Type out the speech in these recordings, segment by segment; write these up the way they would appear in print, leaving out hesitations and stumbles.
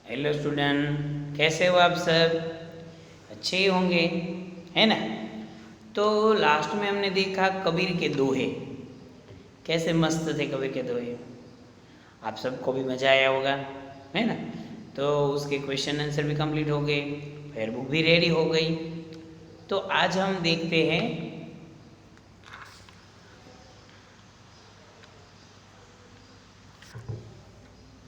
Hello student, कैसे हो आप सब? अच्छे ही होंगे, है ना? तो लास्ट में हमने देखा कबीर के दोहे, कैसे मस्त थे कबीर के दोहे। आप सबको भी मज़ा आया होगा, है ना? तो उसके क्वेश्चन आंसर भी कंप्लीट हो गए, फिर बुक भी रेडी हो गई। तो आज हम देखते हैं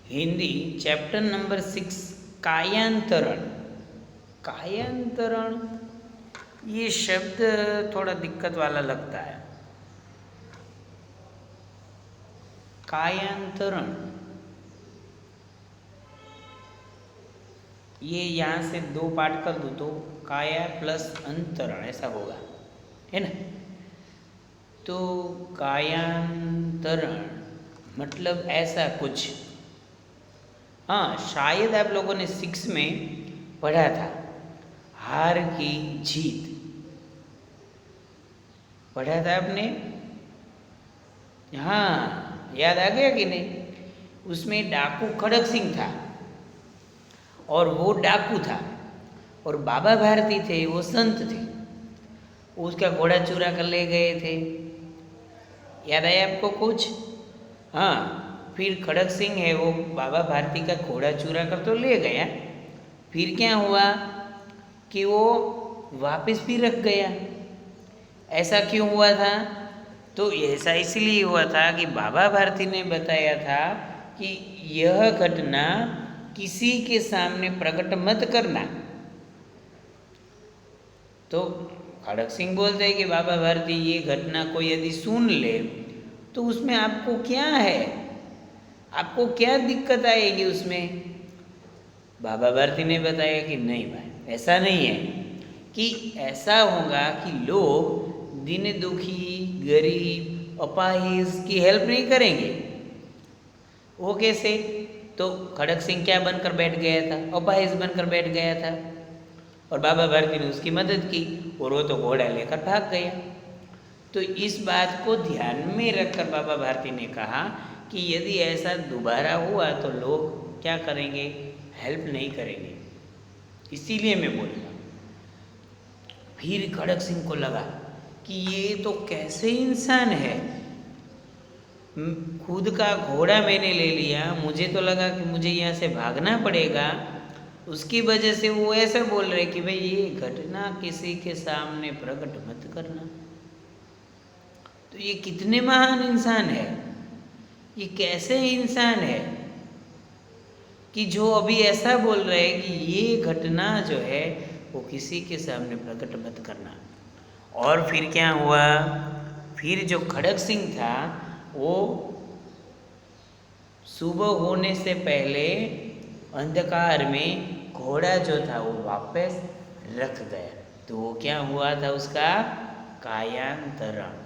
हिंदी चैप्टर नंबर 6 कायांतरण। कायांतरण ये शब्द थोड़ा दिक्कत वाला लगता है। कायांतरण, ये यहाँ से दो पार्ट कर दूँ तो काया प्लस अंतरण ऐसा होगा, है ना? तो कायांतरण मतलब ऐसा कुछ। हाँ, शायद आप लोगों ने 6 में पढ़ा था, हार की जीत पढ़ा था आपने? हाँ, याद आ गया कि नहीं? उसमें डाकू खड़क सिंह था और वो डाकू था, और बाबा भारती थे, वो संत थे। उसका घोड़ा चुरा कर ले गए थे, याद आया आपको कुछ? हाँ, फिर खड़क सिंह है वो बाबा भारती का घोड़ा चुरा कर तो ले गया, फिर क्या हुआ कि वो वापस भी रख गया। ऐसा क्यों हुआ था? तो ऐसा इसलिए हुआ था कि बाबा भारती ने बताया था कि यह घटना किसी के सामने प्रकट मत करना। तो खड़क सिंह बोलते हैं कि बाबा भारती ये घटना को यदि सुन ले तो उसमें आपको क्या है, आपको क्या दिक्कत आएगी उसमें? बाबा भारती ने बताया कि नहीं भाई, ऐसा नहीं है, कि ऐसा होगा कि लोग दीन दुखी, गरीब, अपाहिज की हेल्प नहीं करेंगे। वो कैसे? तो खड़क सिंह क्या बनकर बैठ गया था? अपाहिज बनकर बैठ गया था, और बाबा भारती ने उसकी मदद की और वो तो घोड़ा लेकर भाग गया। तो इस बात को ध्यान में रखकर बाबा भारती ने कहा कि यदि ऐसा दोबारा हुआ तो लोग क्या करेंगे? हेल्प नहीं करेंगे। इसीलिए मैं बोलूँगा। फिर खड़क सिंह को लगा कि ये तो कैसे इंसान है, खुद का घोड़ा मैंने ले लिया, मुझे तो लगा कि मुझे यहाँ से भागना पड़ेगा, उसकी वजह से वो ऐसा बोल रहे कि भाई ये घटना किसी के सामने प्रकट मत करना। तो ये कितने महान इंसान है, ये कैसे इंसान है कि जो अभी ऐसा बोल रहे हैं कि ये घटना जो है वो किसी के सामने प्रकट मत करना। और फिर क्या हुआ? फिर जो खड़क सिंह था वो सुबह होने से पहले अंधकार में घोड़ा जो था वो वापस रख गया। तो वो क्या हुआ था? उसका कायांतरण।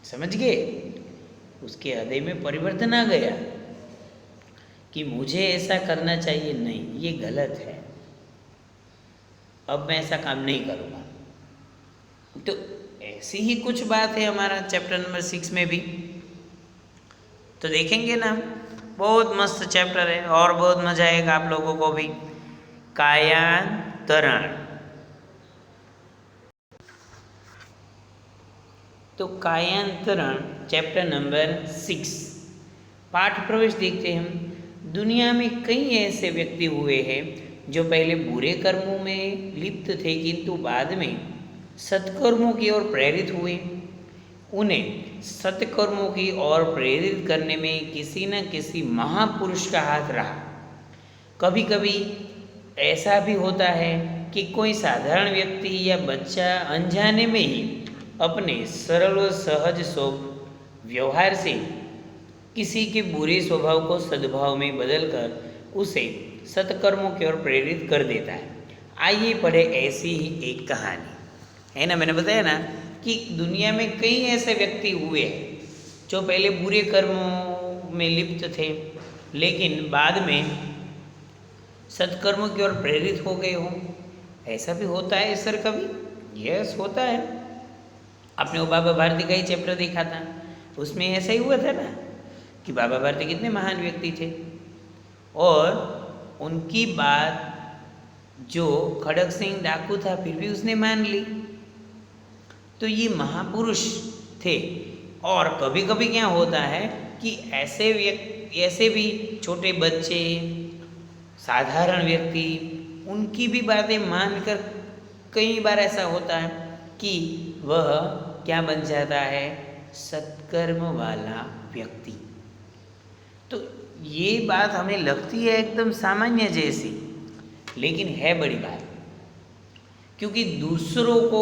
समझ गए? उसके हृदय में परिवर्तन आ गया कि मुझे ऐसा करना चाहिए, नहीं, ये गलत है, अब मैं ऐसा काम नहीं करूँगा। तो ऐसी ही कुछ बात है हमारा चैप्टर नंबर 6 में भी, तो देखेंगे ना। बहुत मस्त चैप्टर है और बहुत मजा आएगा आप लोगों को भी। कायांतरण। तो कायांतरण चैप्टर नंबर 6 पाठ प्रवेश देखते हैं हम। दुनिया में कई ऐसे व्यक्ति हुए हैं जो पहले बुरे कर्मों में लिप्त थे किंतु बाद में सत्कर्मों की ओर प्रेरित हुए। उन्हें सत्कर्मों की ओर प्रेरित करने में किसी न किसी महापुरुष का हाथ रहा। कभी कभी ऐसा भी होता है कि कोई साधारण व्यक्ति या बच्चा अनजाने में ही अपने सरल और सहज व्यवहार से किसी के बुरे स्वभाव को सद्भाव में बदलकर उसे सत्कर्मों की ओर प्रेरित कर देता है। आइए पढ़े ऐसी ही एक कहानी, है ना? मैंने बताया ना कि दुनिया में कई ऐसे व्यक्ति हुए हैं जो पहले बुरे कर्मों में लिप्त थे लेकिन बाद में सत्कर्मों की ओर प्रेरित हो गए हों। ऐसा भी होता है सर कभी? यस, होता है। आपने वो बाबा भारती का ही चैप्टर देखा था, उसमें ऐसा ही हुआ था ना कि बाबा भारती कितने महान व्यक्ति थे और उनकी बात जो खड़ग सिंह डाकू था फिर भी उसने मान ली। तो ये महापुरुष थे। और कभी कभी क्या होता है कि ऐसे भी छोटे बच्चे, साधारण व्यक्ति, उनकी भी बातें मानकर कई बार ऐसा होता है कि वह क्या बन जाता है, सत्कर्म वाला व्यक्ति। तो ये बात हमें लगती है एकदम सामान्य जैसी, लेकिन है बड़ी बात, क्योंकि दूसरों को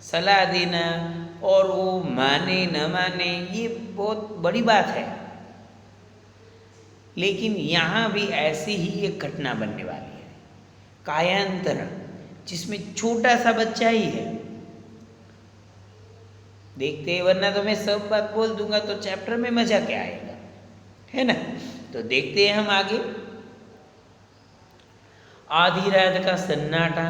सलाह देना और वो माने न माने ये बहुत बड़ी बात है। लेकिन यहाँ भी ऐसी ही एक घटना बनने वाली है, कायांतरण, जिसमें छोटा सा बच्चा ही है। देखते हैं, वरना तो मैं सब बात बोल दूंगा तो चैप्टर में मजा क्या आएगा, है ना। तो देखते हैं हम आगे। आधी रात का सन्नाटा,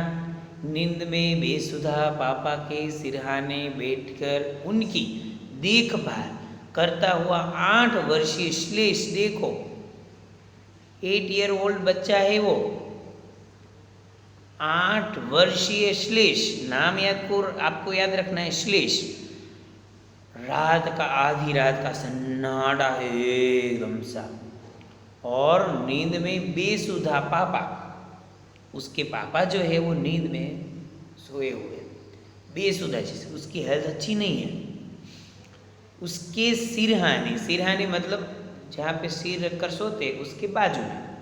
नींद में बेसुधा पापा के सिरहाने बैठकर उनकी देखभाल करता हुआ 8 वर्षीय श्लेष, देखो 8 ईयर ओल्ड बच्चा है वो, 8 वर्षीय श्लेष, नाम आपको याद रखना है, श्लेष। रात का, आधी रात का सन्नाटा है एकदम सा, और नींद में बेसुधा पापा, उसके पापा जो है वो नींद में सोए हुए, बेसुधा, जिसे उसकी हेल्थ अच्छी नहीं है। उसके सिरहाने, सिरहाने मतलब जहाँ पे सिर रखकर सोते, उसके बाजू में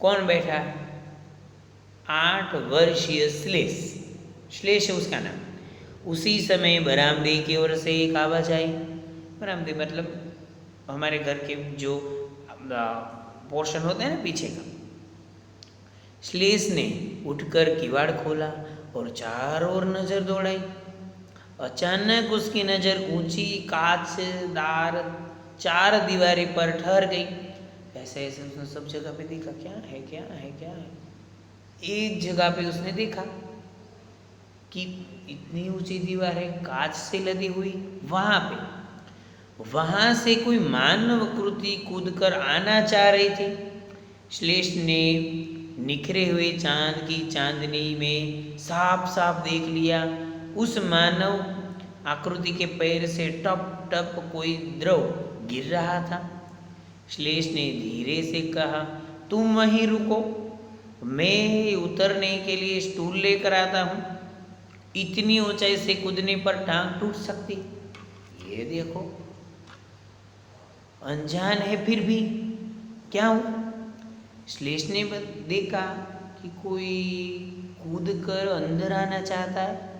कौन बैठा है, 8 वर्षीय श्लेष, श्लेष है उसका नाम। उसी समय बरामदे की ओर से एक आवाज आई। बरामदे मतलब हमारे घर के जो पोर्शन होते हैं ना पीछे का। श्लेष ने उठकर किवाड़ खोला और चारों ओर नजर दौड़ाई। अचानक उसकी नजर ऊंची कांचदार 4 दीवारें पर ठहर गई। ऐसे ऐसे उसने सब जगह पे देखा, क्या है क्या है क्या है। एक जगह पे उसने देखा कि इतनी ऊंची दीवार है, कांच से लदी हुई। वहां से कोई मानव कृति कूदकर आना चाह रही थी। श्लेष ने निखरे हुए चांद की चांदनी में साफ साफ देख लिया, उस मानव आकृति के पैर से टप टप कोई द्रव गिर रहा था। श्लेष ने धीरे से कहा, तुम वहीं रुको, मैं उतरने के लिए स्टूल लेकर आता हूँ। इतनी ऊंचाई से कूदने पर टांग टूट सकती। ये देखो, अनजान है फिर भी क्या हुआ। श्लेष ने देखा कि कोई कूद कर अंदर आना चाहता है,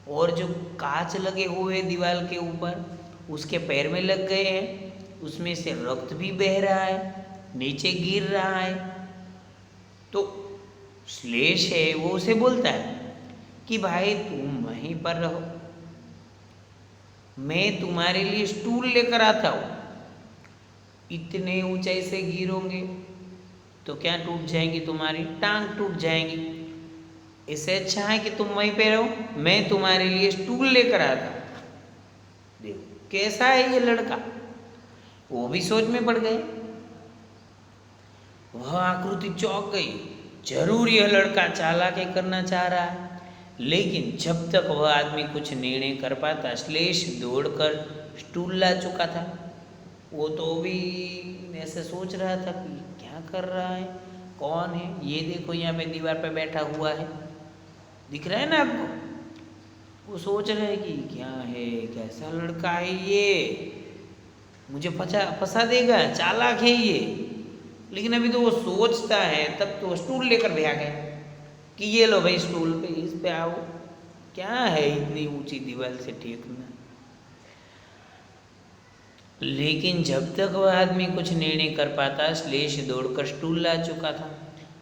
और जो कांच लगे हुए दीवार के ऊपर उसके पैर में लग गए हैं, उसमें से रक्त भी बह रहा है, नीचे गिर रहा है। तो श्लेष है वो उसे बोलता है कि भाई तुम वहीं पर रहो, मैं तुम्हारे लिए स्टूल लेकर आता हूँ। इतने ऊंचाई से गिरोगे तो क्या टूट जाएंगी, तुम्हारी टांग टूट जाएंगी। इससे अच्छा है कि तुम वहीं पे रहो, मैं तुम्हारे लिए स्टूल लेकर आता हूँ। देखो कैसा है ये लड़का, वो भी सोच में पड़ गए। वह आकृति चौंक गई, जरूर यह लड़का चालाकी करना चाह रहा है। लेकिन जब तक वह आदमी कुछ निर्णय कर पाता, श्लेष दौड़कर स्टूल ला चुका था। वो तो भी ऐसे सोच रहा था कि क्या कर रहा है, कौन है ये। देखो यहाँ पे दीवार पे बैठा हुआ है, दिख रहा है ना आपको। वो सोच रहे हैं कि क्या है, कैसा लड़का है ये, मुझे फंसा देगा, चालाक है ये। लेकिन अभी तो वो सोचता है, तब तो स्टूल लेकर भाग गया कि ये लो भाई स्टूल पे, इस पे आओ। क्या है इतनी ऊंची दीवार से टेकना। लेकिन जब तक वह आदमी कुछ निर्णय कर पाता, श्लेष दौड़कर स्टूल ला चुका था।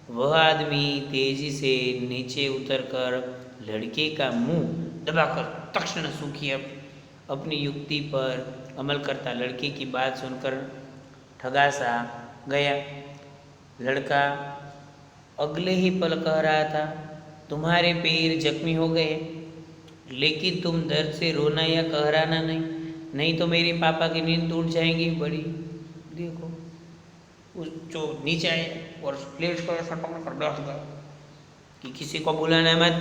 वह आदमी तेजी से नीचे उतरकर लड़के का मुंह दबाकर तक्षण सूखी अपनी युक्ति पर अमल करता लड़के की बात सुनकर ठगा सा गया। लड़का अगले ही पल कह रहा था, तुम्हारे पैर जख्मी हो गए, लेकिन तुम दर्द से रोना या कहराना नहीं तो मेरे पापा की नींद टूट जाएंगी बड़ी। देखो उस जो नीचे आए और स्लेज को ऐसा पकड़ कर बैठ गए कि किसी को बुलाना मत।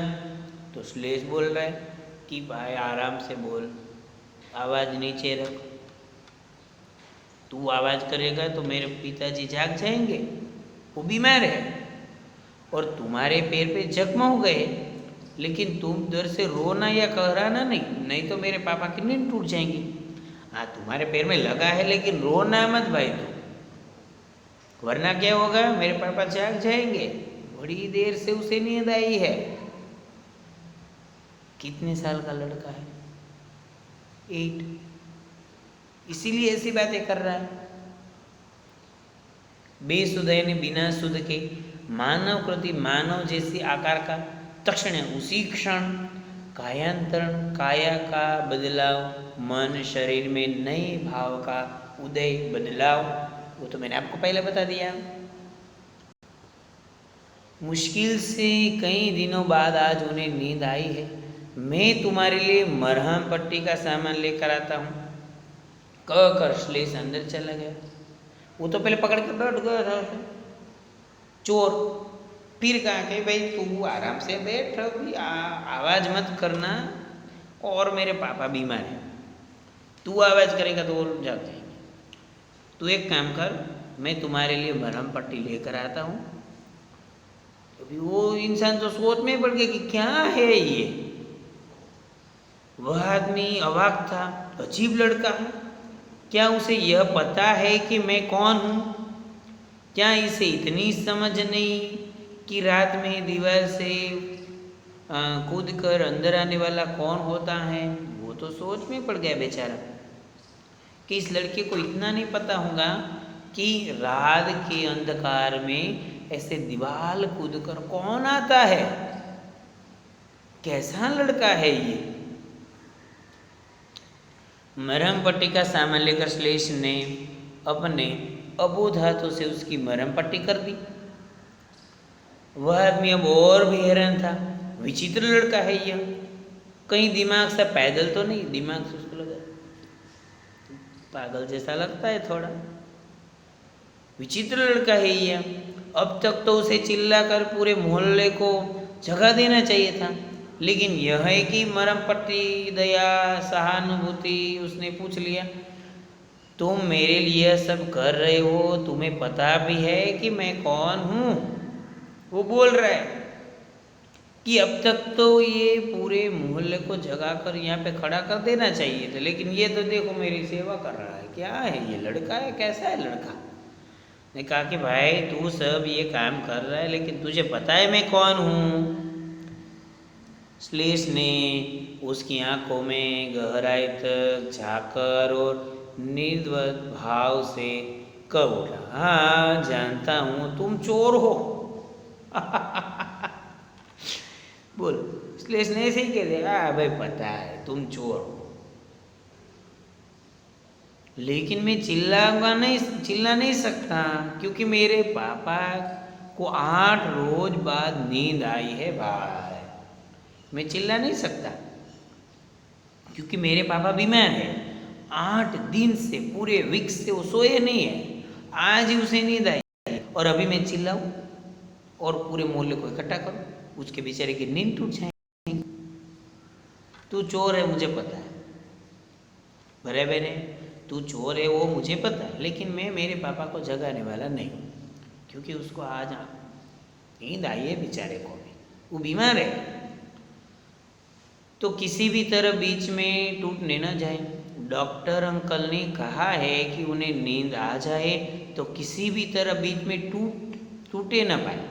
तो स्लेज बोल रहा है कि भाई आराम से बोल, आवाज़ नीचे रख, तू आवाज़ करेगा तो मेरे पिताजी जाग जाएंगे, वो बीमार है, और तुम्हारे पैर पे जख्म हो गए, लेकिन तुम डर से रोना या कहराना नहीं, नहीं तो मेरे पापा की नींद टूट जाएंगी। हाँ तुम्हारे पैर में लगा है लेकिन रोना मत भाई तू, वरना क्या होगा, मेरे पापा जाग जाएंगे, बड़ी देर से उसे नींद आई है। कितने साल का लड़का है? 8। इसीलिए ऐसी बातें कर रहा है। बेसुध यानी बिना सुध के, मानव कृति मानव जैसी आकार का, तक्षण उसी क्षण कायांतरण, काया का बदलाव, मन शरीर में नए भाव का उदय बदलाव, वो तो मैंने आपको पहले बता दिया। मुश्किल से कई दिनों बाद आज उन्हें नींद आई है। मैं तुम्हारे लिए मरहम पट्टी का सामान लेकर आता हूँ। कह कर श्लेष अंदर चला गया। वो तो पहले पकड़ के बैठ गया था चोर। फिर कहा कि भाई तू आराम से बैठ, अभी आवाज़ मत करना, और मेरे पापा बीमार हैं, तू आवाज़ करेगा तो वो जाग जाएंगे। तू एक काम कर, मैं तुम्हारे लिए मरहम पट्टी लेकर आता हूँ। अभी वो इंसान तो सोच में पड़ गया कि क्या है ये। वह आदमी अवाक था, अजीब लड़का है, क्या उसे यह पता है कि मैं कौन हूँ? क्या इसे इतनी समझ नहीं कि रात में दीवार से कूद कर अंदर आने वाला कौन होता है? वो तो सोच में पड़ गया बेचारा कि इस लड़के को इतना नहीं पता होगा कि रात के अंधकार में ऐसे दीवार कूद कर कौन आता है। कैसा लड़का है ये। मरहम पट्टी का सामान लेकर श्लेष ने अपने अबोध हाथों से उसकी मरहम पट्टी कर दी। वह आदमी अब और भी हैरान था। विचित्र लड़का है यह, कहीं दिमाग से पैदल तो नहीं। दिमाग से उसको लगा पागल जैसा लगता है थोड़ा। विचित्र लड़का है यह। अब तक तो उसे चिल्लाकर पूरे मोहल्ले को जगा देना चाहिए था, लेकिन यह है कि मरहम पट्टी, दया, सहानुभूति, उसने पूछ लिया, तुम मेरे लिए सब कर रहे हो, तुम्हें पता भी है कि मैं कौन हूँ? वो बोल रहा है कि अब तक तो ये पूरे मोहल्ले को जगा कर यहाँ पे खड़ा कर देना चाहिए था, लेकिन ये तो देखो मेरी सेवा कर रहा है। क्या है ये लड़का है, कैसा है लड़का? ने कहा कि भाई तू सब ये काम कर रहा है, लेकिन तुझे पता है मैं कौन हूँ? श्लेष ने उसकी आंखों में गहराई तक झांकर और निर्वत भाव से कह उठा, हाँ जानता हूँ तुम चोर हो। बोल। श्लेष ने ऐसे ही कह दिया, हाँ भाई पता है तुम चोर हो, लेकिन मैं चिल्ला नहीं सकता, क्योंकि मेरे पापा को 8 रोज बाद नींद आई है भाई। मैं चिल्ला नहीं सकता क्योंकि मेरे पापा बीमार है। 8 दिन से, पूरे वीक से वो सोए नहीं है। आज ही उसे नींद आई और अभी मैं चिल्लाऊं और पूरे मोहल्ले को इकट्ठा करूं, उसके बेचारे की नींद टूट जाएगी। तू चोर है मुझे पता है, बराबर है, तू चोर है वो मुझे पता है, लेकिन मैं मेरे पापा को जगाने वाला नहीं, क्योंकि उसको आज नींद आई है बेचारे को भी, वो बीमार है। तो किसी भी तरह बीच में टूटने न जाए। डॉक्टर अंकल ने कहा है कि उन्हें नींद आ जाए तो किसी भी तरह बीच में टूटे न पाए।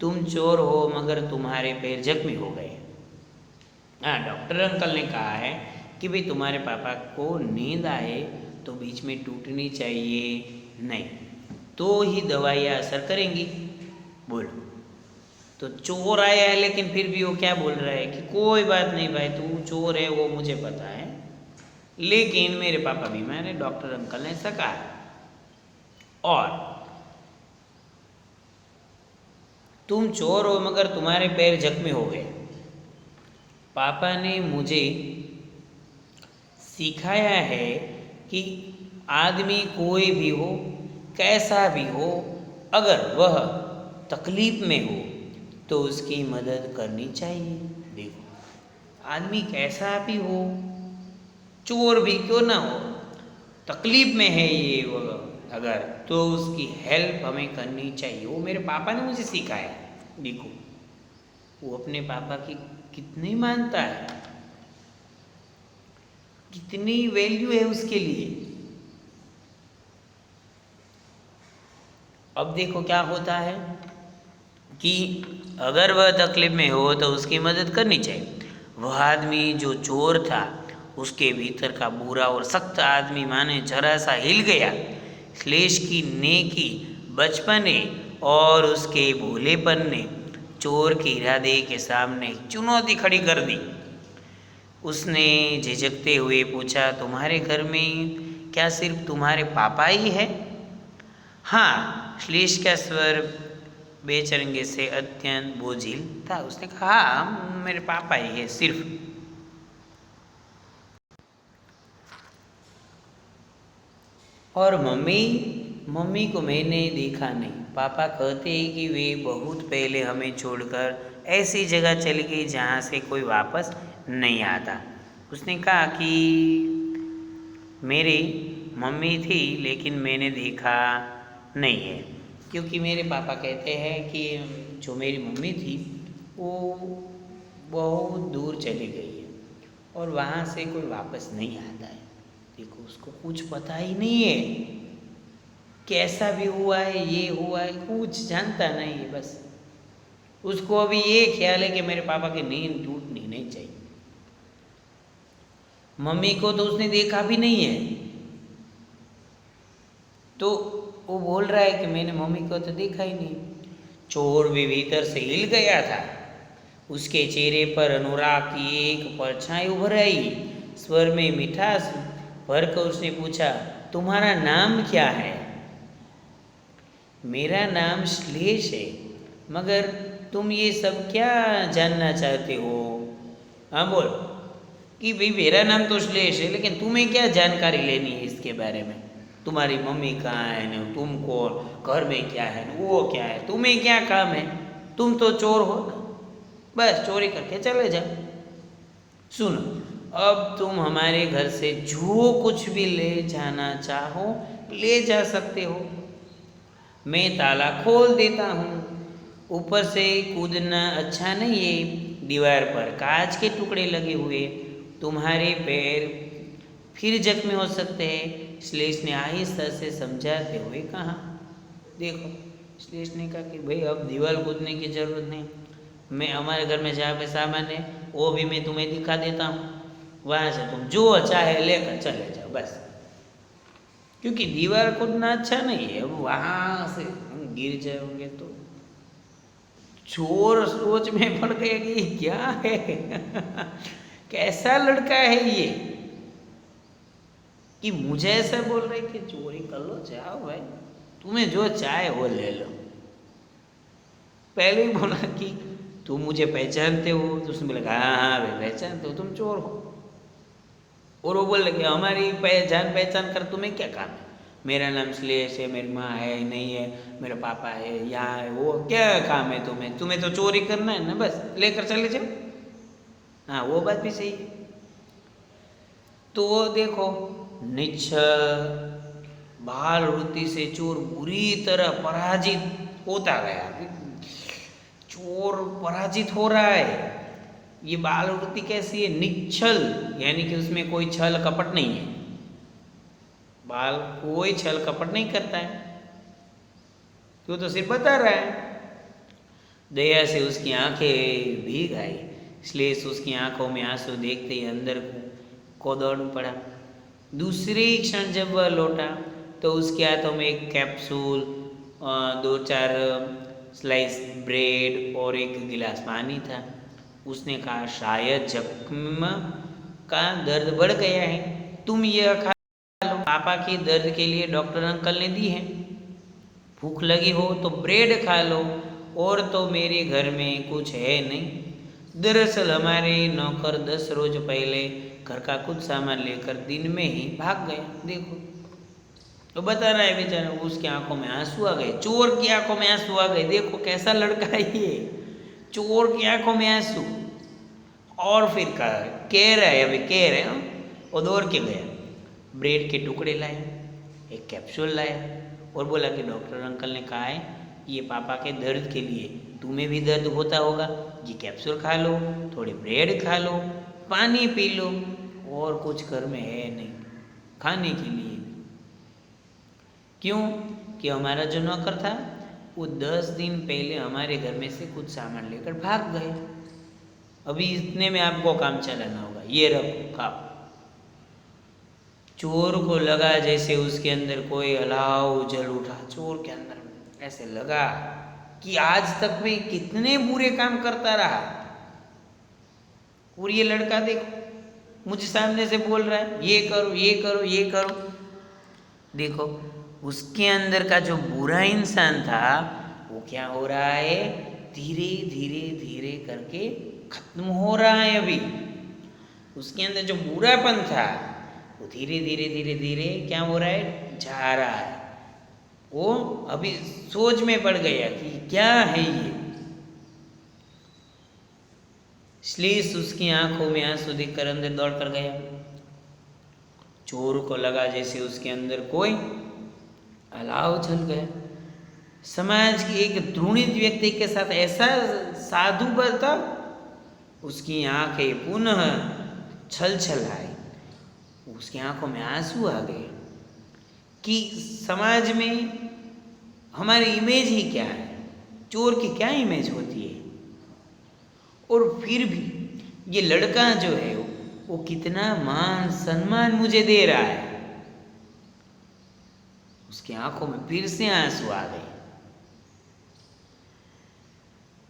तुम चोर हो मगर तुम्हारे पैर जख्मी हो गए। हाँ, डॉक्टर अंकल ने कहा है कि भाई तुम्हारे पापा को नींद आए तो बीच में टूटनी चाहिए नहीं, तो ही दवाइयाँ असर करेंगी। बोलो। तो चोर आया है, लेकिन फिर भी वो क्या बोल रहा है कि कोई बात नहीं भाई, तू चोर है वो मुझे पता है, लेकिन मेरे पापा बीमार है, डॉक्टर अंकल ने ऐसा कहा। और तुम चोर हो मगर तुम्हारे पैर जख्मी हो गए। पापा ने मुझे सिखाया है कि आदमी कोई भी हो, कैसा भी हो, अगर वह तकलीफ में हो तो उसकी मदद करनी चाहिए। देखो, आदमी कैसा भी हो, चोर भी क्यों ना हो, तकलीफ में है ये वो अगर, तो उसकी हेल्प हमें करनी चाहिए। वो मेरे पापा ने मुझे सिखाया। देखो, वो अपने पापा की कितनी मानता है, कितनी वैल्यू है उसके लिए। अब देखो क्या होता है कि अगर वह तकलीफ में हो तो उसकी मदद करनी चाहिए। वह आदमी जो चोर था, उसके भीतर का बुरा और सख्त आदमी माने जरा सा हिल गया। श्लेष की नेकी, बचपने और उसके भोलेपन ने चोर के इरादे के सामने चुनौती खड़ी कर दी। उसने झिझकते हुए पूछा, तुम्हारे घर में क्या सिर्फ तुम्हारे पापा ही है? हाँ, श्लेष का स्वर बेचरंगे से अत्यंत बोझिल था। उसने कहा, हाँ, मेरे पापा ही है सिर्फ। और मम्मी को मैंने देखा नहीं। पापा कहते हैं कि वे बहुत पहले हमें छोड़कर ऐसी जगह चली गई जहाँ से कोई वापस नहीं आता। उसने कहा कि मेरी मम्मी थी लेकिन मैंने देखा नहीं है, क्योंकि मेरे पापा कहते हैं कि जो मेरी मम्मी थी वो बहुत दूर चली गई है और वहाँ से कोई वापस नहीं आता है। देखो, उसको कुछ पता ही नहीं है, कैसा भी हुआ है, ये हुआ है, कुछ जानता नहीं है। बस उसको अभी ये ख्याल है कि मेरे पापा की नींद टूटनी नहीं चाहिए। मम्मी को तो उसने देखा भी नहीं है, तो वो बोल रहा है कि मैंने मम्मी को तो देखा ही नहीं। चोर भी भीतर से हिल गया था। उसके चेहरे पर अनुराग की एक परछाई उभर आई। स्वर में मिठास भरकर उसने पूछा, तुम्हारा नाम क्या है? मेरा नाम श्लेष है, मगर तुम ये सब क्या जानना चाहते हो? हाँ बोल, कि भाई मेरा नाम तो श्लेष है, लेकिन तुम्हें क्या जानकारी लेनी है इसके बारे में? तुम्हारी मम्मी कहाँ है न, तुमको घर में क्या है न, वो क्या है, तुम्हें क्या काम है? तुम तो चोर हो ना, बस चोरी करके चले जाओ। सुनो, अब तुम हमारे घर से जो कुछ भी ले जाना चाहो ले जा सकते हो। मैं ताला खोल देता हूँ। ऊपर से कूदना अच्छा नहीं है, दीवार पर कांच के टुकड़े लगे हुए, तुम्हारे पैर फिर जख्मी हो सकते हैं। श्लेष ने आहिस्ता से समझाते हुए कहा। देखो, श्लेष ने कहा कि भाई अब दीवार कूदने की ज़रूरत नहीं, मैं हमारे घर में जहाँ पे सामान है वो भी मैं तुम्हें दिखा देता हूँ, वहाँ से तुम जो चाहे लेकर चले जाओ बस। क्योंकि दीवार कूदना अच्छा नहीं है, अब वहाँ से गिर जाओगे तो चोर सोच में पड़ गए कि क्या है कैसा लड़का है ये, कि मुझे ऐसा बोल रहे कि चोरी कर लो, जाओ भाई, तुम्हें जो चाहे वो ले लो। पहले ही बोला कि तुम मुझे पहचानते हो, तो उसने बोला हाँ भाई पहचानते हो, तुम चोर हो। और वो बोल रहे हमारी जान पहचान कर तुम्हें क्या काम है? मेरा नाम श्लेष है, मेरी माँ है नहीं है, मेरा पापा है यहाँ है, वो क्या काम है तुम्हें? तुम्हें तो चोरी करना है ना, बस लेकर चले जाओ। हाँ, वो बात भी सही है। तो देखो, निश्चल बाल वृत्ति से चोर बुरी तरह पराजित होता गया। चोर पराजित हो रहा है। ये बाल वृत्ति कैसी है? निश्चल, यानी कि उसमें कोई छल कपट नहीं है। बाल कोई छल कपट नहीं करता है, वो तो सिर्फ बता रहा है। दया से उसकी आंखें भीग आई। श्लेष उसकी आंखों में आंसू देखते ही अंदर को दौड़ पड़ा। दूसरे क्षण जब वह लौटा तो उसके हाथों में एक कैप्सूल, 2-4 स्लाइस ब्रेड और एक गिलास पानी था। उसने कहा, शायद जख्म का दर्द बढ़ गया है, तुम यह खा लो। पापा के दर्द के लिए डॉक्टर अंकल ने दी है। भूख लगी हो तो ब्रेड खा लो, और तो मेरे घर में कुछ है नहीं। दरअसल हमारे नौकर 10 रोज पहले घर का कुछ सामान लेकर दिन में ही भाग गए। देखो, तो बता रहा है बेचारा, उसकी आंखों में आंसू आ गए, चोर की आंखों में आंसू आ गए। देखो कैसा लड़का है ये, चोर की आंखों में आंसू। और फिर कह रहा है, अभी कह रहे हैं, वो दौड़ के गया, ब्रेड के टुकड़े लाए, एक कैप्सूल लाया और बोला कि डॉक्टर अंकल ने कहा है ये पापा के दर्द के लिए, तुम्हें भी दर्द होता होगा, ये कैप्सूल खा लो, थोड़े ब्रेड खा लो, पानी पी लो, और कुछ घर में है नहीं खाने के लिए। क्यों कि हमारा जो नौकर था वो 10 दिन पहले हमारे घर में से कुछ सामान लेकर भाग गए, अभी इतने में आपको काम चलाना होगा, ये रखो खाओ। चोर को लगा जैसे उसके अंदर कोई अलाव जल उठा, चोर के अंदर ऐसे लगा कि आज तक मैं कितने बुरे काम करता रहा, और ये लड़का देखो मुझे सामने से बोल रहा है ये करो ये करो ये करो। देखो उसके अंदर का जो बुरा इंसान था वो क्या हो रहा है, धीरे धीरे धीरे करके खत्म हो रहा है। अभी उसके अंदर जो बुरापन था वो धीरे धीरे धीरे धीरे क्या हो रहा है, जा रहा है। वो अभी सोच में पड़ गया कि क्या है ये। श्लीष उसकी आंखों में आंसू देखकर अंदर दौड़ कर गया। चोर को लगा जैसे उसके अंदर कोई अलाव जल गया। समाज के एक द्रोणित व्यक्ति के साथ ऐसा साधु बर्ताव, उसकी आंखें पुनः छल छल आई, उसकी आंखों में आंसू आ गए कि समाज में हमारी इमेज ही क्या है, चोर की क्या इमेज होती है। और फिर भी ये लड़का जो है वो कितना मान सम्मान मुझे दे रहा है। उसकी आंखों में फिर से आंसू आ गए।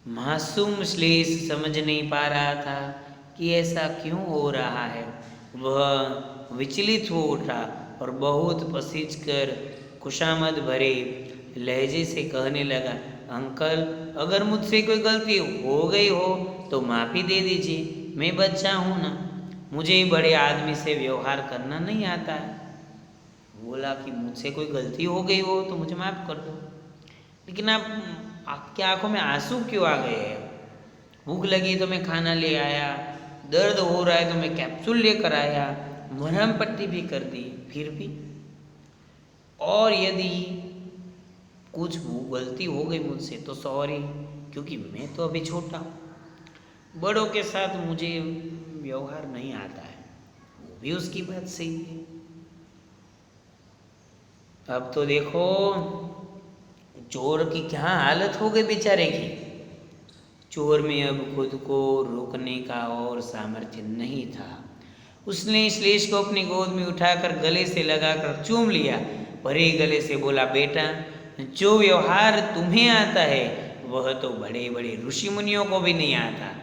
मासूम श्लेष समझ नहीं पा रहा था कि ऐसा क्यों हो रहा है। वह विचलित हो उठा और बहुत पसीज कर खुशामद भरे लहजे से कहने लगा, अंकल अगर मुझसे कोई गलती हो गई हो तो माफ़ी दे दीजिए, मैं बच्चा हूँ ना, मुझे बड़े आदमी से व्यवहार करना नहीं आता है। बोला कि मुझसे कोई गलती हो गई हो तो मुझे माफ़ कर दो, लेकिन आपकी आंखों में आंसू क्यों आ गए हैं? भूख लगी तो मैं खाना ले आया, दर्द हो रहा है तो मैं कैप्सूल लेकर आया, मरहम पट्टी भी कर दी, फिर भी। और यदि कुछ गलती हो गई मुझसे तो सॉरी, क्योंकि मैं तो अभी छोटा हूँ, बड़ों के साथ मुझे व्यवहार नहीं आता है। वो भी उसकी बात सही है। अब तो देखो चोर की क्या हालत हो गई बेचारे की। चोर में अब खुद को रोकने का और सामर्थ्य नहीं था। उसने श्लेष को अपनी गोद में उठाकर गले से लगाकर चूम लिया, भरे गले से बोला, बेटा जो व्यवहार तुम्हें आता है वह तो बड़े बड़े ऋषि मुनियों को भी नहीं आता।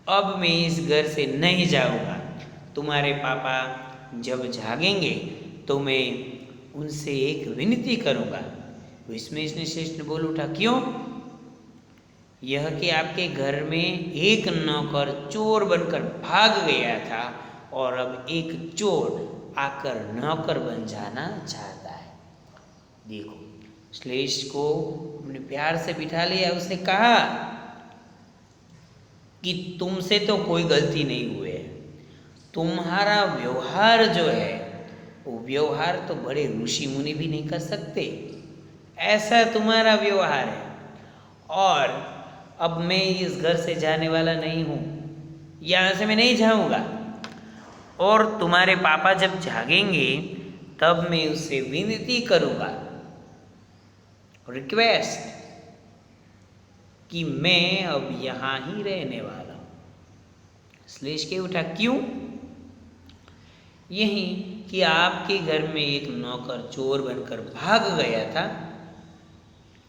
अब मैं इस घर से नहीं जाऊंगा। तुम्हारे पापा जब जागेंगे तो मैं उनसे एक विनती करूंगा। विस्मय श्रेष्ठ ने बोल उठा, क्यों? यह कि आपके घर में एक नौकर चोर बनकर भाग गया था और अब एक चोर आकर नौकर बन जाना चाहता है। देखो श्लेष को अपने प्यार से बिठा लिया। उसने कहा कि तुमसे तो कोई गलती नहीं हुई है, तुम्हारा व्यवहार जो है वो व्यवहार तो बड़े ऋषि मुनि भी नहीं कर सकते, ऐसा तुम्हारा व्यवहार है। और अब मैं इस घर से जाने वाला नहीं हूँ, यहाँ से मैं नहीं जाऊँगा। और तुम्हारे पापा जब जागेंगे तब मैं उससे विनती करूँगा, रिक्वेस्ट, कि मैं अब यहाँ ही रहने वाला हूँ। श्लेष के उठा, क्यों? यही कि आपके घर में एक नौकर चोर बनकर भाग गया था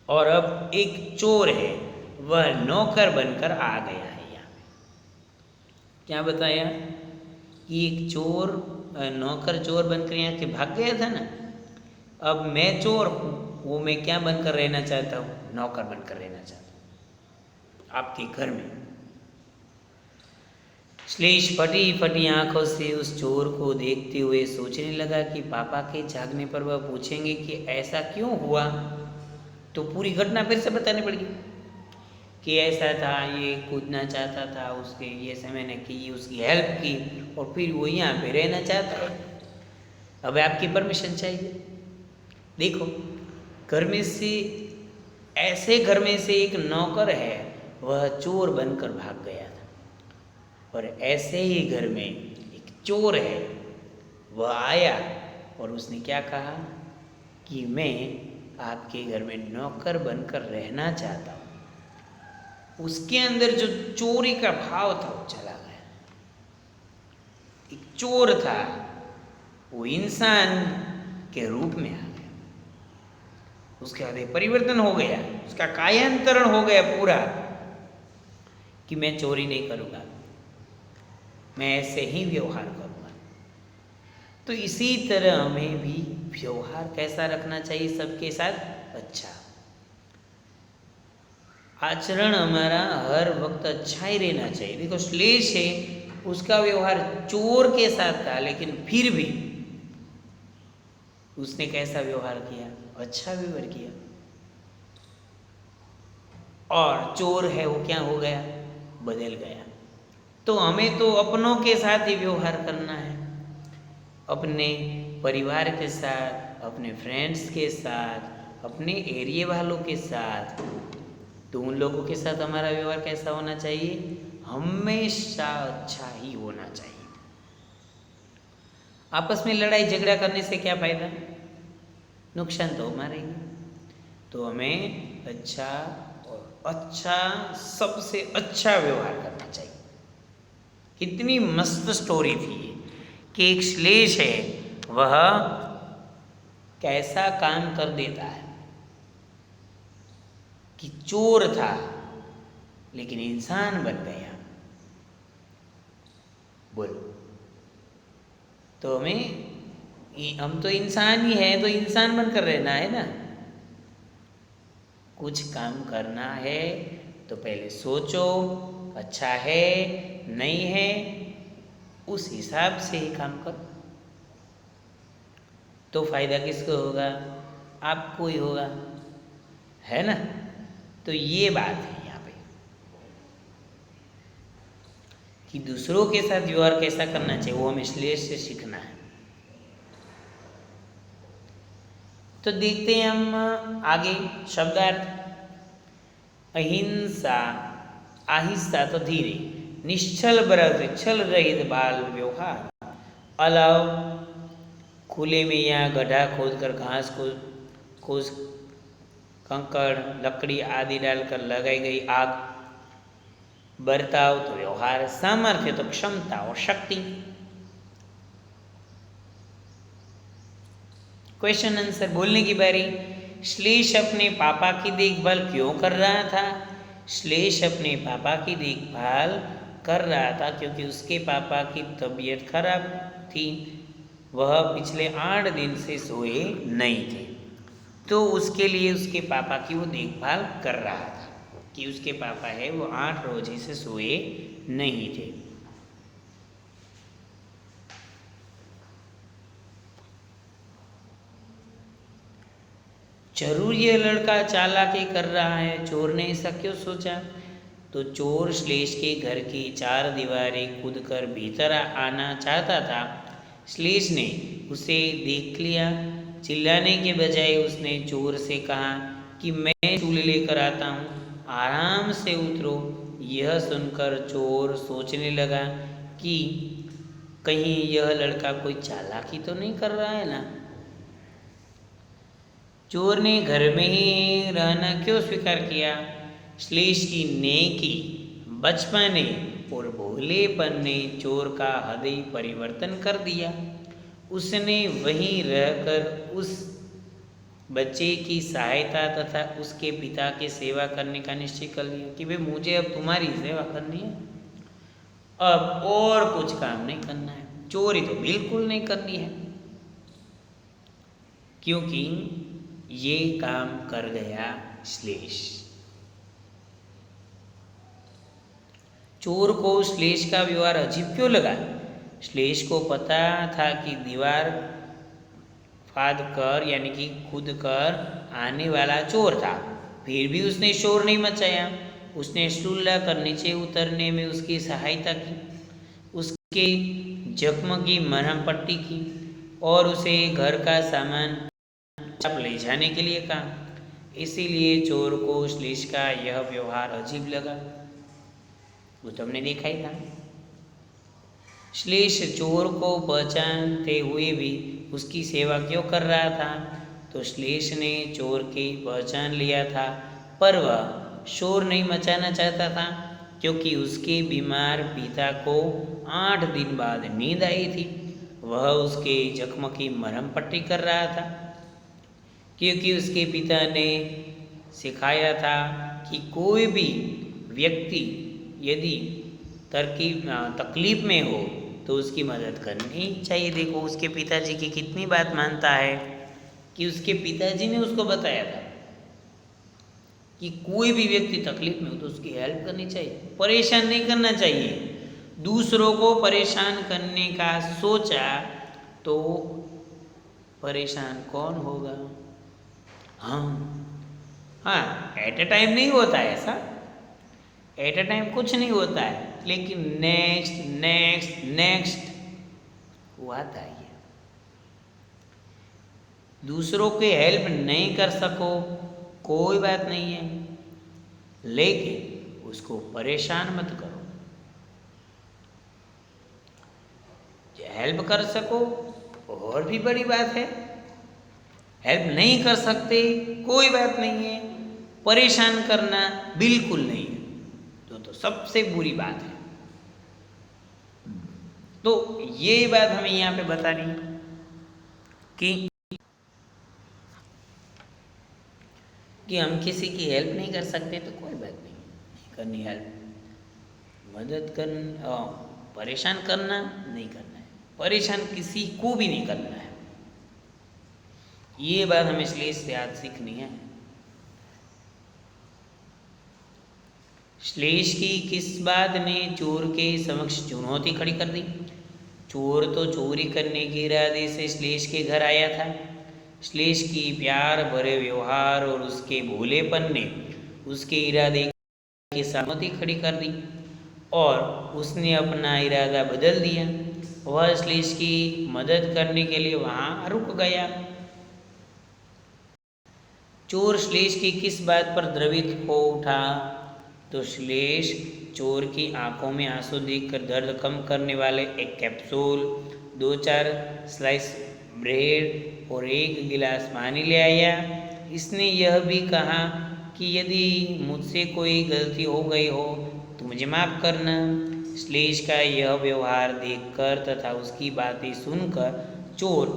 और अब एक चोर है वह नौकर बनकर आ गया है यहाँ पे। क्या बताया कि एक चोर नौकर चोर बनकर यहाँ से भाग गया था ना, अब मैं चोर हूँ, वो मैं क्या बनकर रहना चाहता हूँ? नौकर बनकर रहना चाहता हूँ आपके घर में। श्लेष फटी फटी आंखों से उस चोर को देखते हुए सोचने लगा कि पापा के जागने पर वह पूछेंगे कि ऐसा क्यों हुआ, तो पूरी घटना फिर से बतानी पड़ेगी कि ऐसा था, ये कूदना चाहता था, उसके ये से मैंने की, उसकी हेल्प की और फिर वो यहाँ पे रहना चाहता है। अब आपकी परमिशन चाहिए। देखो, घर में से ऐसे घर में से एक नौकर है, वह चोर बनकर भाग गया था, और ऐसे ही घर में एक चोर है, वह आया और उसने क्या कहा कि मैं आपके घर में नौकर बनकर रहना चाहता हूँ। उसके अंदर जो चोरी का भाव था वो चला गया। एक चोर था, वो इंसान के रूप में आ गया, उसके हृदय परिवर्तन हो गया, उसका कायांतरण हो गया पूरा कि मैं चोरी नहीं करूँगा, मैं ऐसे ही व्यवहार करूँगा। तो इसी तरह हमें भी व्यवहार कैसा रखना चाहिए सबके साथ? अच्छा। आचरण हमारा हर वक्त अच्छा ही रहना चाहिए। देखो, श्लेष है, उसका व्यवहार चोर के साथ था, लेकिन फिर भी उसने कैसा व्यवहार किया? अच्छा व्यवहार किया। और चोर है वो क्या हो गया? बदल गया। तो हमें तो अपनों के साथ ही व्यवहार करना है, अपने परिवार के साथ, अपने फ्रेंड्स के साथ, अपने एरिया वालों के साथ। तो उन लोगों के साथ हमारा व्यवहार कैसा होना चाहिए? हमेशा अच्छा ही होना चाहिए। आपस में लड़ाई झगड़ा करने से क्या फायदा? नुकसान तो हमारा ही। तो हमें अच्छा और अच्छा, सबसे अच्छा व्यवहार करना चाहिए। कितनी मस्त स्टोरी थी ये कि एक श्लेष है, वह कैसा काम कर देता है कि चोर था लेकिन इंसान बन गया। बोलो, तो हम तो इंसान ही है, तो इंसान बनकर रहना है ना। कुछ काम करना है तो पहले सोचो, अच्छा है नहीं है, उस हिसाब से ही काम करो। तो फायदा किसको होगा? आपको ही होगा, है ना। तो ये बात है यहाँ पे कि दूसरों के साथ व्यवहार कैसा करना चाहिए, वो हमें श्लेष से सीखना है। तो देखते हैं हम आगे शब्दार्थ। अहिंसा, आहिस्ता तो धीरे, निश्चल व्रत, छल रहित बाल व्यवहार, अलाव खुले में या गड्ढा खोदकर घास को खोज कंकड़ लकड़ी आदि डालकर लगाई गई आग, बर्ताव तो व्यवहार, सामर्थ्य तो क्षमता और शक्ति। क्वेश्चन आंसर बोलने की बारी। श्लेष अपने पापा की देखभाल क्यों कर रहा था? श्लेष अपने पापा की देखभाल कर रहा था क्योंकि उसके पापा की तबीयत खराब थी, वह पिछले 8 दिन से सोए नहीं थे। तो उसके लिए उसके पापा की वो देखभाल कर रहा था कि उसके पापा है वो 8 रोज से सोए नहीं थे। जरूर यह लड़का चालाकी कर रहा है, चोर ने ऐसा क्यों सोचा? तो चोर श्लेष के घर की 4 दीवारें कूदकर भीतर आना चाहता था। श्लेष ने उसे देख लिया। चिल्लाने के बजाय उसने चोर से कहा कि मैं चूल्हे लेकर आता हूँ, आराम से उतरो। यह सुनकर चोर सोचने लगा कि कहीं यह लड़का कोई चालाकी तो नहीं कर रहा है ना। चोर ने घर में ही रहना क्यों स्वीकार किया? श्लेष की नेकी, बचपने और भोलेपन ने चोर का हृदय परिवर्तन कर दिया। उसने वहीं रहकर उस बच्चे की सहायता तथा उसके पिता की सेवा करने का निश्चय कर लिया कि भाई मुझे अब तुम्हारी सेवा करनी है, अब और कुछ काम नहीं करना है, चोरी तो बिल्कुल नहीं करनी है। क्योंकि ये काम कर गया श्लेष। चोर को श्लेष का व्यवहार अजीब क्यों लगा? श्लेष को पता था कि दीवार फाद कर यानी कि खुद कर आने वाला चोर था, फिर भी उसने शोर नहीं मचाया। उसने स्टूल कर नीचे उतरने में उसकी सहायता की, उसके जख्म की मरहम पट्टी की और उसे घर का सामान ले जाने के लिए कहा। इसीलिए चोर को श्लेष का यह व्यवहार अजीब लगा। वो तो हमने देखा ही था। श्लेष चोर को पहचानते हुए भी उसकी सेवा क्यों कर रहा था? तो श्लेष ने चोर की पहचान लिया था, पर वह शोर नहीं मचाना चाहता था, क्योंकि उसके बीमार पिता को 8 दिन बाद नींद आई थी। वह उसके जख्म की मरहम पट्टी कर रहा था, क्योंकि उसके पिता ने सिखाया था कि कोई भी व्यक्ति यदि तकलीफ में हो तो उसकी मदद करनी चाहिए। देखो उसके पिताजी की कितनी बात मानता है कि उसके पिताजी ने उसको बताया था कि कोई भी व्यक्ति तकलीफ में हो तो उसकी हेल्प करनी चाहिए, परेशान नहीं करना चाहिए। दूसरों को परेशान करने का सोचा तो परेशान कौन होगा? हाँ, एट ए टाइम नहीं होता है ऐसा, एट ए टाइम कुछ नहीं होता है, लेकिन नेक्स्ट नेक्स्ट नेक्स्ट वो आता है। दूसरों की हेल्प नहीं कर सको कोई बात नहीं है, लेकिन उसको परेशान मत करो। हेल्प कर सको और भी बड़ी बात है, हेल्प नहीं कर सकते कोई बात नहीं है, परेशान करना बिल्कुल नहीं है, तो सबसे बुरी बात है। तो ये बात हमें यहाँ पे बतानी है कि हम किसी की हेल्प नहीं कर सकते तो कोई बात नहीं करनी हेल्प, मदद करना, परेशान करना नहीं करना है, परेशान किसी को भी नहीं करना है। ये बात हमें श्लेष से आज सीखनी है। श्लेष की किस बात ने चोर के समक्ष चुनौती खड़ी कर दी? चोर तो चोरी करने के इरादे से श्लेष के घर आया था। श्लेष की प्यार भरे व्यवहार और उसके भोलेपन ने उसके इरादे की सहमति खड़ी कर दी और उसने अपना इरादा बदल दिया। वह श्लेष की मदद करने के लिए वहाँ रुक गया। चोर श्लेष की किस बात पर द्रवित हो उठा? तो श्लेष चोर की आंखों में आंसू देखकर दर्द कम करने वाले एक कैप्सूल, 2-4 स्लाइस ब्रेड और 1 गिलास पानी ले आया। इसने यह भी कहा कि यदि मुझसे कोई गलती हो गई हो तो मुझे माफ़ करना। श्लेष का यह व्यवहार देखकर तथा उसकी बातें सुनकर चोर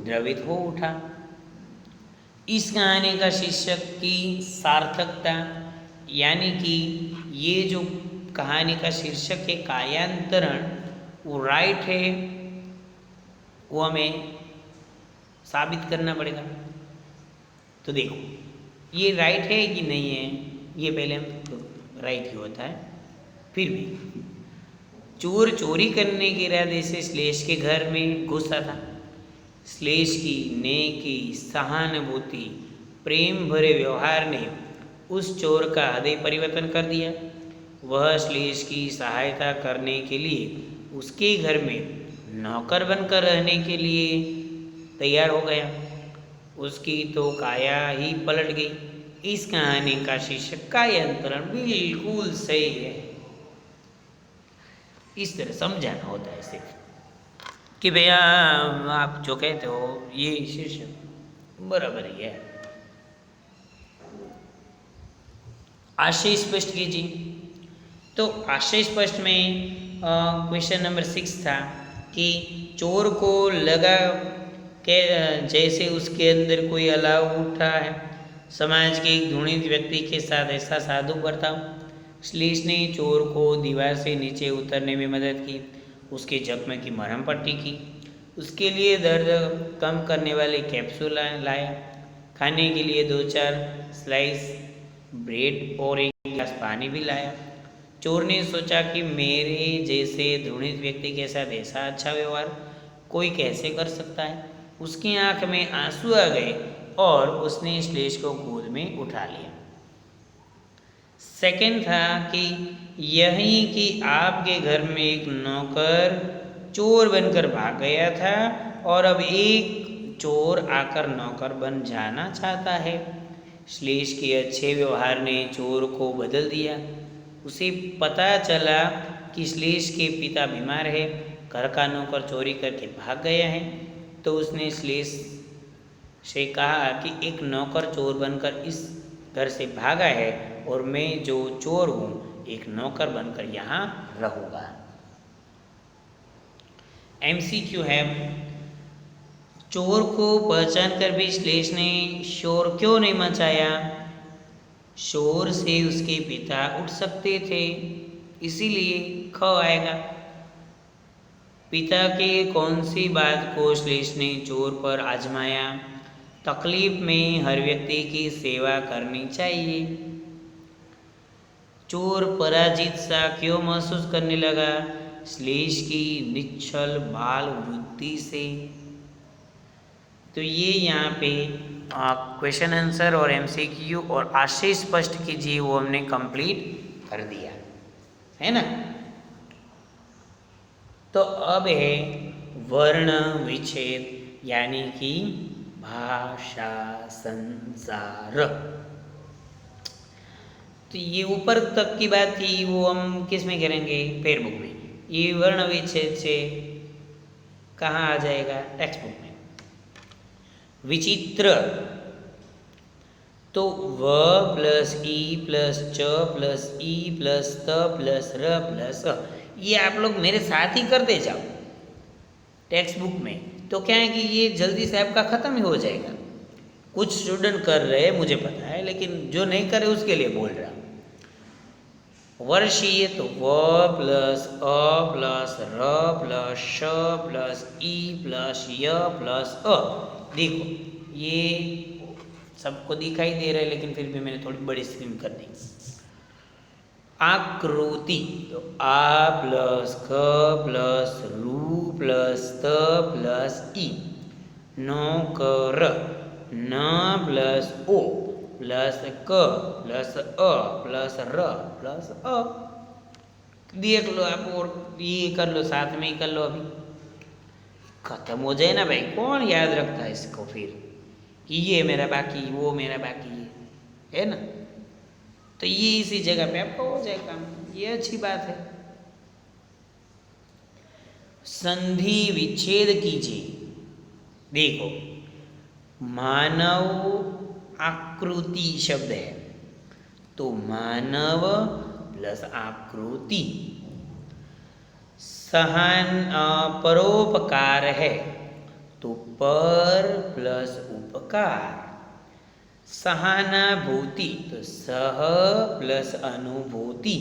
द्रवित हो उठा। इस कहानी का शीर्षक की सार्थकता, यानी कि ये जो कहानी का शीर्षक है कायांतरण, वो राइट है, वो हमें साबित करना पड़ेगा। तो देखो ये राइट है कि नहीं है, ये पहले हम राइट ही होता है। फिर भी चोर चोरी करने के इरादे से श्लेष के घर में घुसा था। श्लेष की नेकी, सहानुभूति, प्रेम भरे व्यवहार ने उस चोर का हृदय परिवर्तन कर दिया। वह श्लेष की सहायता करने के लिए उसके घर में नौकर बनकर रहने के लिए तैयार हो गया। उसकी तो काया ही पलट गई। इस कहानी का शीर्षक कायांतरण बिल्कुल सही है। इस तरह समझाना होता है सिर्फ कि भैया आप जो कहते हो ये शीर्षक बराबर ही है। आशय स्पष्ट कीजिए। तो आशय स्पष्ट में क्वेश्चन नंबर 6 था कि चोर को लगा कि जैसे उसके अंदर कोई अलाव उठा है। समाज के एक घृणित व्यक्ति के साथ ऐसा साधु बर्ताव। श्लेष ने चोर को दीवार से नीचे उतरने में मदद की, उसके जख्म की मरहम पट्टी की, उसके लिए दर्द कम करने वाले कैप्सूल लाया, खाने के लिए 2-4 स्लाइस ब्रेड और 1 गिलास पानी भी लाया। चोर ने सोचा कि मेरे जैसे घृणित व्यक्ति के साथ ऐसा अच्छा व्यवहार कोई कैसे कर सकता है। उसकी आंख में आंसू आ गए और उसने श्लेष को गोद में उठा लिया। सेकंड था कि यही कि आपके घर में एक नौकर चोर बनकर भाग गया था और अब एक चोर आकर नौकर बन जाना चाहता है। श्लेष के अच्छे व्यवहार ने चोर को बदल दिया। उसे पता चला कि श्लेष के पिता बीमार है, घर का नौकर चोरी करके भाग गया है। तो उसने श्लेष से कहा कि एक नौकर चोर बनकर इस घर से भागा है और मैं जो चोर हूँ एक नौकर बनकर यहाँ रहूँगा। MCQ है, चोर को पहचान कर भी श्लेष ने शोर क्यों नहीं मचाया? शोर से उसके पिता उठ सकते थे, इसीलिए ख आएगा। पिता के कौन सी बात को श्लेष ने चोर पर आजमाया? तकलीफ में हर व्यक्ति की सेवा करनी चाहिए। चोर पराजित सा क्यों महसूस करने लगा? श्लेष की निश्चल बाल वृत्ति से। तो ये यहाँ पे क्वेश्चन आंसर और MCQ और आशय स्पष्ट कीजिए वो हमने कंप्लीट कर दिया है ना। तो अब है वर्ण विच्छेद यानी कि भाषा संसार। तो ये ऊपर तक की बात थी, वो हम किस में करेंगे? पेयर बुक में। ये वर्ण विच्छेद से कहाँ आ जाएगा? टेक्स्ट बुक में। विचित्र तो व प्लस ई प्लस च प्लस ई प्लस त प्लस र प्लस अ, ये आप लोग मेरे साथ ही करते जाओ टेक्स्ट बुक में। तो क्या है कि ये जल्दी से आपका ख़त्म ही हो जाएगा। कुछ स्टूडेंट कर रहे हैं मुझे पता है, लेकिन जो नहीं करे उसके लिए बोल रहा। वर्षीय तो व प्लस अ प्लस र प्लस श प्लस ई प्लस य प्लस अ। देखो ये सबको दिखाई दे रहा है, लेकिन फिर भी मैंने थोड़ी बड़ी स्क्रीन कर दी। आकृति तो आ प्लस क प्लस रू प्लस त प्लस ई। नौकर न प्लस ओ प्लस क प्लस अ प्लस र प्लस अ। देख लो आप, और ये कर लो, साथ में ही कर लो। अभी खत्म हो जाए ना भाई, कौन याद रखता है इसको फिर कि ये मेरा बाकी वो मेरा बाकी है ना। तो ये इसी जगह पे आपका हो जाएगा, ये अच्छी बात है। संधि विच्छेद कीजिए। देखो मानव आकृति शब्द है, तो मानव प्लस आकृति। परोपकार है तो पर प्लस उपकार। सहानुभूति तो सह प्लस अनुभूति।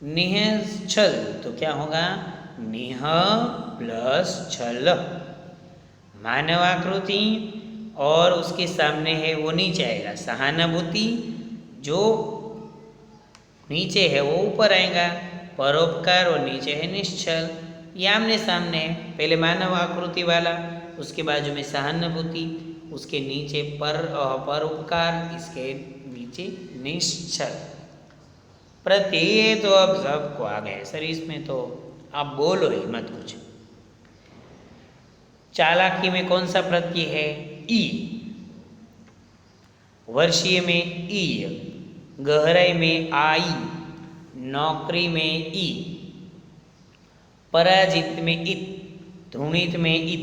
निश्चल तो क्या होगा? निह प्लस छल। मानवाकृति और उसके सामने है वो नीचे आएगा। सहानुभूति जो नीचे है वो ऊपर आएगा। परोपकार और नीचे है निश्चल। ये आमने सामने है। पहले मानव आकृति वाला, उसके बाजू में सहानुभूति, उसके नीचे परोपकार, इसके नीचे निश्चल। प्रत्यय तो अब सबको आ गए सर, इसमें तो आप बोलो ही मत कुछ। चालाकी में कौन सा प्रत्यय है? ई। वर्षीय में ई, गहराई में आई, नौकरी में ई, पराजित में इत, धूणित में इत,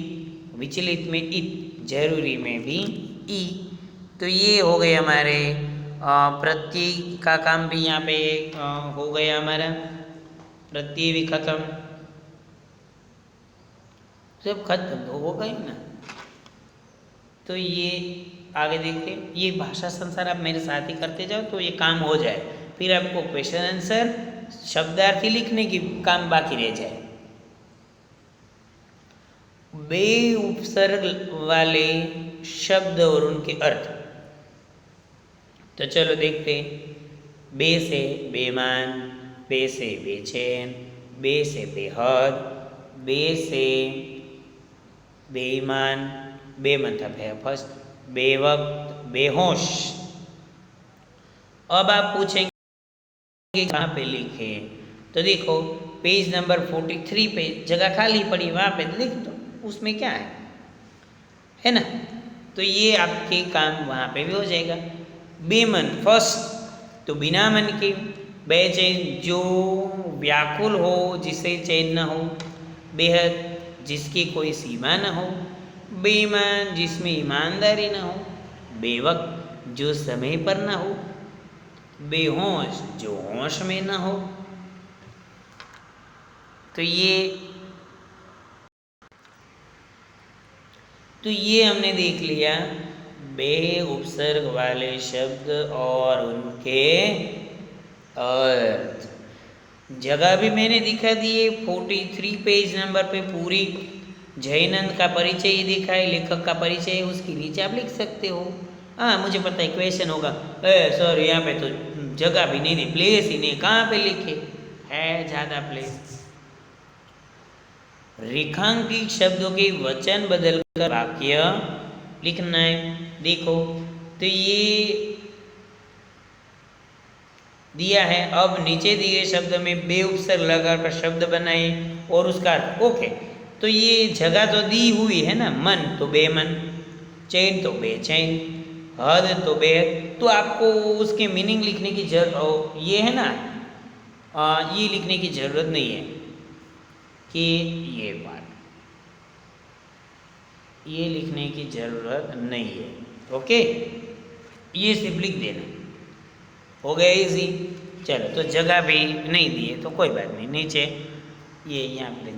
विचलित में इत, जरूरी में भी ई। तो ये हो गए हमारे प्रत्यय का काम भी यहाँ पे हो गया हमारा। प्रत्यय भी खत्म, सब खत्म तो हो गए ना। तो ये आगे देखते हैं। ये भाषा संसार आप मेरे साथ ही करते जाओ तो ये काम हो जाए। फिर आपको क्वेश्चन आंसर शब्दार्थी लिखने की काम बाकी रह जाए। बे उपसर्ग वाले शब्द और उनके अर्थ। तो चलो देखते हैं। बे से बेमान, बे से बेचैन, बे से बेहद, बे से बेईमान, बे मतलब है फर्स्ट, बेवक्त, बेहोश। अब आप पूछेंगे कहाँ पे लिखे, तो देखो पेज नंबर 43 पे जगह खाली पड़ी, वहाँ पे लिख दो, उसमें क्या है ना। तो ये आपके काम वहाँ पे भी हो जाएगा। बेमन फर्स्ट, तो बिना मन के। बेचैन, जो व्याकुल हो, जिसे चैन न हो। बेहद, जिसकी कोई सीमा न हो। बेईमान, जिसमें ईमानदारी न हो। बेवक्त, जो समय पर न हो। बेहोश, जो होश में न हो। तो ये हमने देख लिया बे उपसर्ग वाले शब्द और उनके अर्थ। जगह भी मैंने दिखा दिए 43 पेज नंबर पे, पूरी जयनंद का परिचय ही दिखा है, लेखक का परिचय, उसके नीचे आप लिख सकते हो। हाँ मुझे पता है क्वेश्चन होगा, सर यहाँ पे तो जगह भी नहीं दी, प्लेस ही नहीं, कहाँ पे लिखे है ज़्यादा प्लेस। रेखांकित शब्दों के वचन बदलकर वाक्य लिखना है। देखो तो ये दिया है, अब नीचे दिए शब्द में बे उपसर्ग लगाकर शब्द बनाए और उसका ओके। तो ये जगह तो दी हुई है ना, मन तो बेमन, चैन तो बेचैन, हद तो बेहद। तो आपको उसके मीनिंग लिखने की ये है ना, ये लिखने की जरूरत नहीं है कि ये बात, ये लिखने की जरूरत नहीं है। ओके, ये सिर्फ लिख देना, हो गया इजी। चलो तो जगह भी नहीं दी है तो कोई बात नहीं, नीचे ये यहाँ पे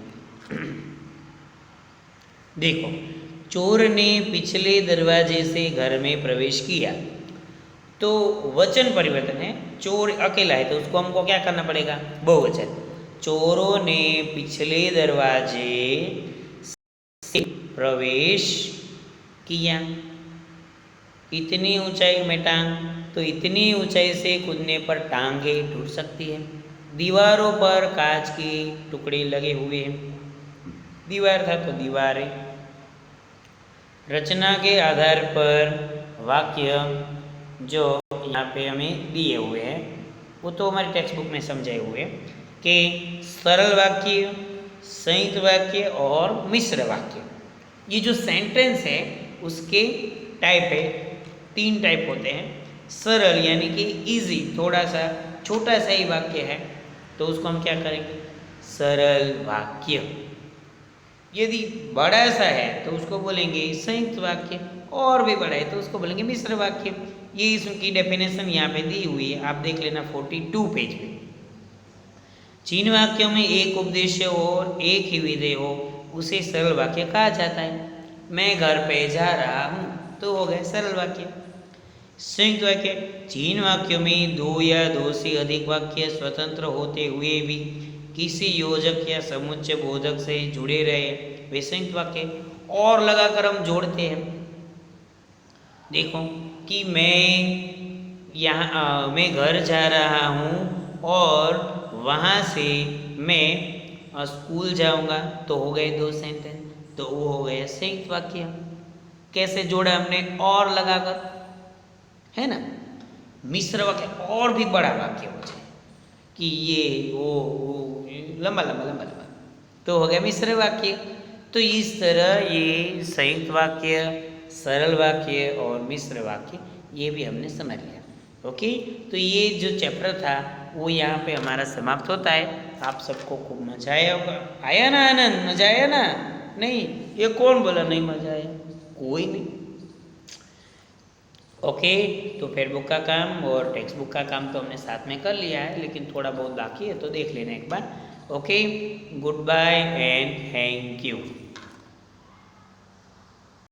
देखो, चोर ने पिछले दरवाजे से घर में प्रवेश किया। तो वचन परिवर्तन है, चोर अकेला है तो उसको हमको क्या करना पड़ेगा, बहुवचन। चोरों ने पिछले दरवाजे से प्रवेश किया। इतनी ऊंचाई में टांग, तो इतनी ऊंचाई से कूदने पर टांगे टूट सकती है। दीवारों पर कांच के टुकड़े लगे हुए हैं, दीवार था तो दीवारें। रचना के आधार पर वाक्य जो यहाँ पे हमें दिए हुए हैं वो तो हमारी टेक्स्ट बुक में समझाए हुए हैं कि सरल वाक्य, संयुक्त वाक्य और मिश्र वाक्य। ये जो सेंटेंस है उसके टाइप है, 3 टाइप होते हैं। सरल यानी कि इजी, थोड़ा सा छोटा सा ही वाक्य है तो उसको हम क्या करेंगे, सरल वाक्य। यदि बड़ा सा है तो उसको बोलेंगे संयुक्त वाक्य, और भी बड़ा है तो उसको बोलेंगे मिश्र वाक्य। ये इसकी डेफिनेशन यहाँ पे दी हुई है, आप देख लेना 42 पेज पे। जिन वाक्यों में एक उपदेश हो और एक ही विधेय हो उसे सरल वाक्य कहा जाता है। मैं घर पे जा रहा हूँ तो हो गए सरल वाक्य। संयुक्त वाक्य, जिन वाक्यों में 2 या 2 से अधिक वाक्य स्वतंत्र होते हुए भी किसी योजक या समुच्चय बोधक से जुड़े रहे वे संयुक्त वाक्य। और लगाकर हम जोड़ते हैं, देखो कि मैं घर जा रहा हूँ और वहाँ से मैं स्कूल जाऊँगा तो हो गए 2 सेंटेंस, तो वो हो गया संयुक्त वाक्य। कैसे जोड़ा हमने, और लगाकर, है ना। मिश्र वाक्य और भी बड़ा वाक्य हो जाए कि ये वो लंबा लंबा लंबा लंबा, तो हो गया मिश्र वाक्य। तो इस तरह ये संयुक्त वाक्य, सरल वाक्य और मिश्र वाक्य ये भी हमने समझ लिया। ओके, तो ये जो चैप्टर था वो यहाँ पे हमारा समाप्त होता है। आप सबको खूब मजा आया होगा, आया ना आनंद, मजा आया ना? नहीं, ये कौन बोला नहीं मजा आया? कोई नहीं। ओके, तो फिर बुक का काम और टेक्स्ट बुक का काम तो हमने साथ में कर लिया है, लेकिन थोड़ा बहुत बाकी है तो देख लेना एक बार। Okay, good bye and thank you.